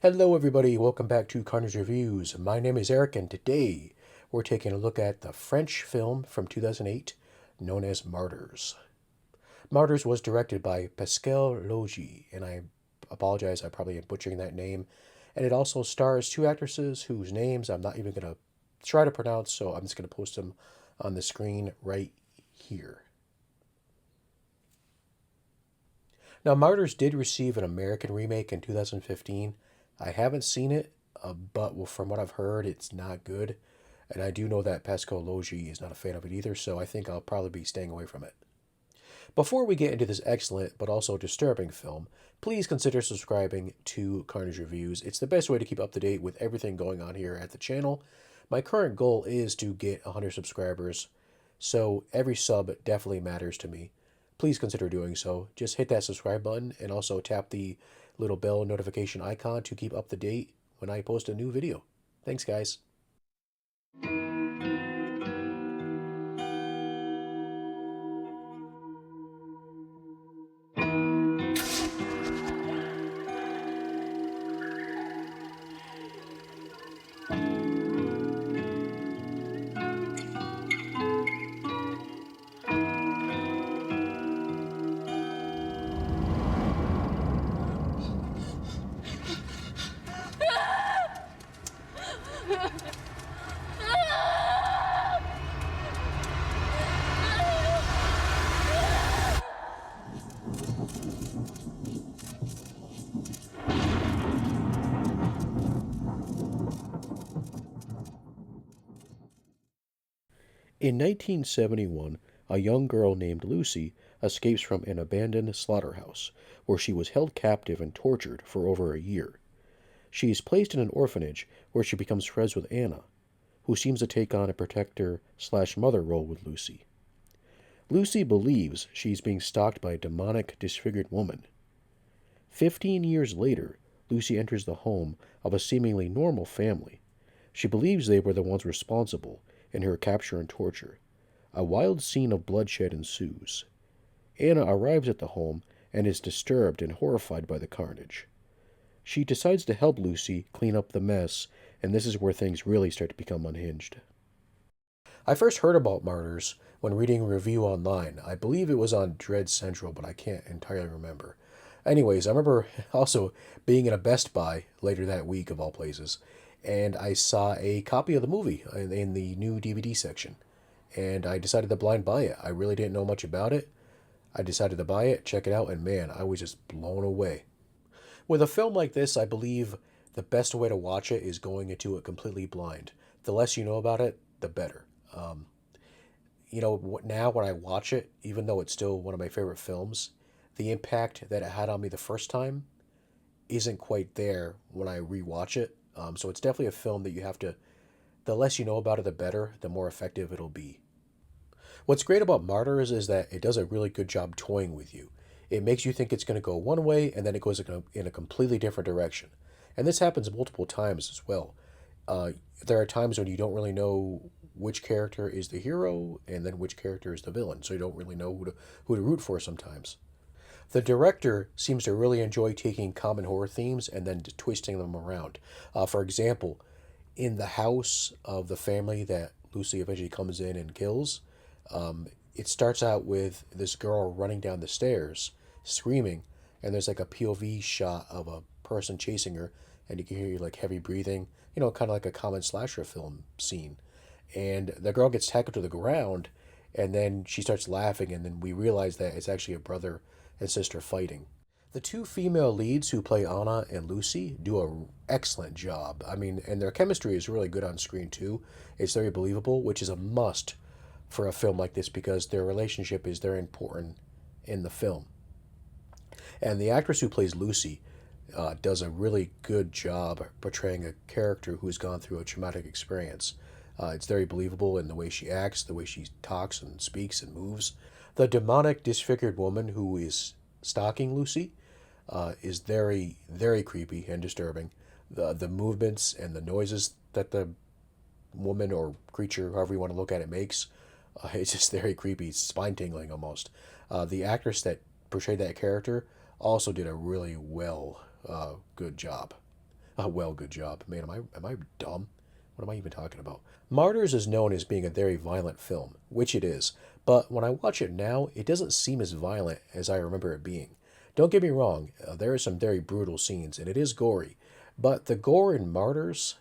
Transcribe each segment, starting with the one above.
Hello, everybody. Welcome back to Carnage Reviews. My name is Eric, and today we're taking a look at the French film from 2008 known as Martyrs. Martyrs was directed by Pascal Logi, and I apologize, I probably am butchering that name. And it also stars two actresses whose names I'm not even going to try to pronounce, so I'm just going to post them on the screen right here. Now, Martyrs did receive an American remake in 2015. I haven't seen it, but from what I've heard, it's not good. And I do know that Pascal Logi is not a fan of it either, so I think I'll probably be staying away from it. Before we get into this excellent but also disturbing film, please consider subscribing to Carnage Reviews. It's the best way to keep up to date with everything going on here at the channel. My current goal is to get 100 subscribers, so every sub definitely matters to me. Please consider doing so. Just hit that subscribe button and also tap the little bell notification icon to keep up to date when I post a new video. Thanks, guys. In 1971, a young girl named Lucy escapes from an abandoned slaughterhouse, where she was held captive and tortured for over a year. She is placed in an orphanage where she becomes friends with Anna, who seems to take on a protector/mother role with Lucy. Lucy believes she's being stalked by a demonic, disfigured woman. 15 years later, Lucy enters the home of a seemingly normal family. She believes they were the ones responsible in her capture and torture. A wild scene of bloodshed ensues. Anna arrives at the home and is disturbed and horrified by the carnage. She decides to help Lucy clean up the mess, and this is where things really start to become unhinged. I first heard about Martyrs when reading a review online. I believe it was on Dread Central, but I can't entirely remember. Anyways, I remember also being in a Best Buy later that week, of all places, and I saw a copy of the movie in the new DVD section, and I decided to blind buy it. I really didn't know much about it. I decided to buy it, check it out, and man, I was just blown away. With a film like this, I believe the best way to watch it is going into it completely blind. The less you know about it, the better. Now when I watch it, even though it's still one of my favorite films, the impact that it had on me the first time isn't quite there when I rewatch it. So it's definitely a film that the less you know about it, the better, the more effective it'll be. What's great about Martyrs is that it does a really good job toying with you. It makes you think it's going to go one way, and then it goes in a completely different direction. And this happens multiple times as well. There are times when you don't really know which character is the hero, and then which character is the villain, so you don't really know who to root for sometimes. The director seems to really enjoy taking common horror themes and then twisting them around. For example, in the house of the family that Lucy eventually comes in and kills, it starts out with this girl running down the stairs, screaming, and there's like a POV shot of a person chasing her, and you can hear like heavy breathing, kind of like a common slasher film scene. And the girl gets tackled to the ground, and then she starts laughing, and then we realize that it's actually a brother and sister fighting. The two female leads who play Anna and Lucy do an excellent job. I mean, and their chemistry is really good on screen too. It's very believable, which is a must for a film like this because their relationship is very important in the film. And the actress who plays Lucy does a really good job portraying a character who's gone through a traumatic experience. It's very believable in the way she acts, the way she talks and speaks and moves. The demonic, disfigured woman who is stalking Lucy is very, very creepy and disturbing. The movements and the noises that the woman or creature, however you want to look at it, makes, it's just very creepy. It's spine-tingling almost. The actress that portrayed that character also did a really good job. Oh, well, good job. Man, am I dumb? What am I even talking about? Martyrs is known as being a very violent film, which it is, but when I watch it now, it doesn't seem as violent as I remember it being. Don't get me wrong, there are some very brutal scenes, and it is gory, but the gore in Martyrs,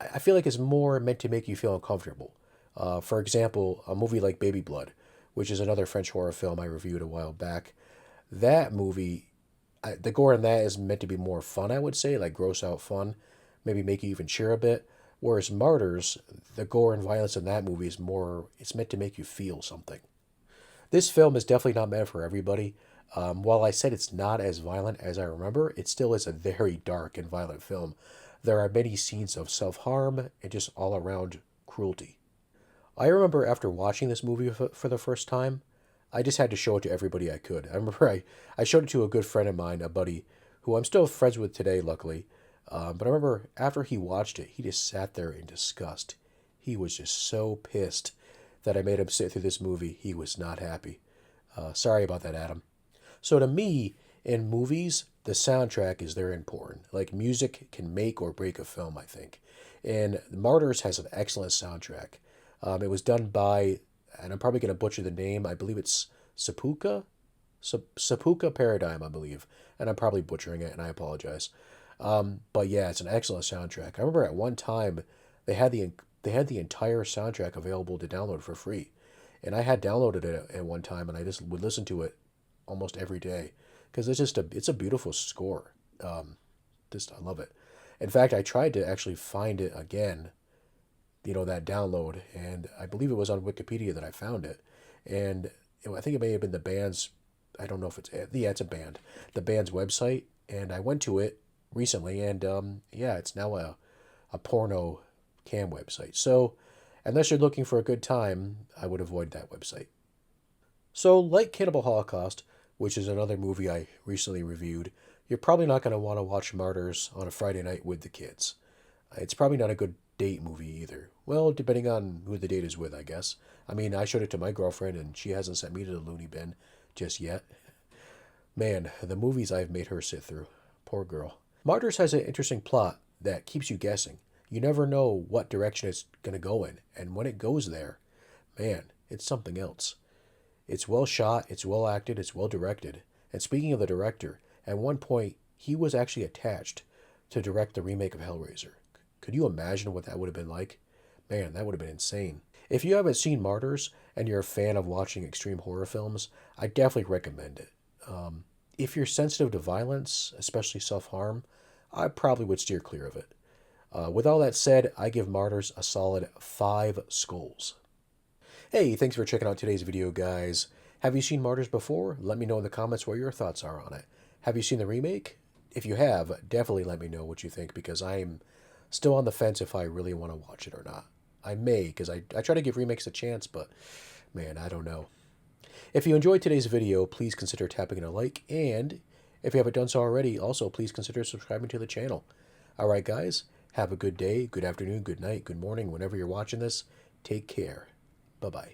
I feel like it's more meant to make you feel uncomfortable. For example, a movie like Baby Blood, which is another French horror film I reviewed a while back. That movie, the gore in that is meant to be more fun, I would say, like gross out fun, maybe make you even cheer a bit. Whereas Martyrs, the gore and violence in that movie is more, it's meant to make you feel something. This film is definitely not meant for everybody. While I said it's not as violent as I remember, it still is a very dark and violent film. There are many scenes of self harm and just all around cruelty. I remember after watching this movie for the first time, I just had to show it to everybody I could. I remember I showed it to a good friend of mine, a buddy, who I'm still friends with today, luckily. But I remember after he watched it, he just sat there in disgust. He was just so pissed that I made him sit through this movie. He was not happy. Sorry about that, Adam. So to me, in movies, the soundtrack is very important. Like music can make or break a film, I think. And Martyrs has an excellent soundtrack. It was done by, and I'm probably going to butcher the name. I believe it's Sepulka, Sepulka Paradigm, I believe, and I'm probably butchering it, and I apologize. But yeah, it's an excellent soundtrack. I remember at one time they had the entire soundtrack available to download for free, and I had downloaded it at one time, and I just would listen to it almost every day because it's a beautiful score. Just I love it. In fact, I tried to actually find it again, that download, and I believe it was on Wikipedia that I found it, and I think it may have been the band's. I don't know if it's yeah, it's a band, the band's website, and I went to it recently, and yeah, it's now a porno cam website. So unless you're looking for a good time, I would avoid that website. So like Cannibal Holocaust, which is another movie I recently reviewed, you're probably not going to want to watch Martyrs on a Friday night with the kids. It's probably not a good date movie either. Well, depending on who the date is with, I guess. I mean, I showed it to my girlfriend, and she hasn't sent me to the loony bin just yet. Man, the movies I've made her sit through. Poor girl. Martyrs has an interesting plot that keeps you guessing. You never know what direction it's going to go in, and when it goes there, man, it's something else. It's well shot, it's well acted, it's well directed. And speaking of the director, at one point, he was actually attached to direct the remake of Hellraiser. Could you imagine what that would have been like? Man, that would have been insane. If you haven't seen Martyrs and you're a fan of watching extreme horror films, I definitely recommend it. If you're sensitive to violence, especially self-harm, I probably would steer clear of it. With all that said, I give Martyrs a solid 5 skulls. Hey, thanks for checking out today's video, guys. Have you seen Martyrs before? Let me know in the comments what your thoughts are on it. Have you seen the remake? If you have, definitely let me know what you think, because I'm still on the fence if I really want to watch it or not. I may, because I try to give remakes a chance, but man, I don't know. If you enjoyed today's video, please consider tapping a like, and if you haven't done so already, also please consider subscribing to the channel. Alright guys, have a good day, good afternoon, good night, good morning, whenever you're watching this. Take care. Bye-bye.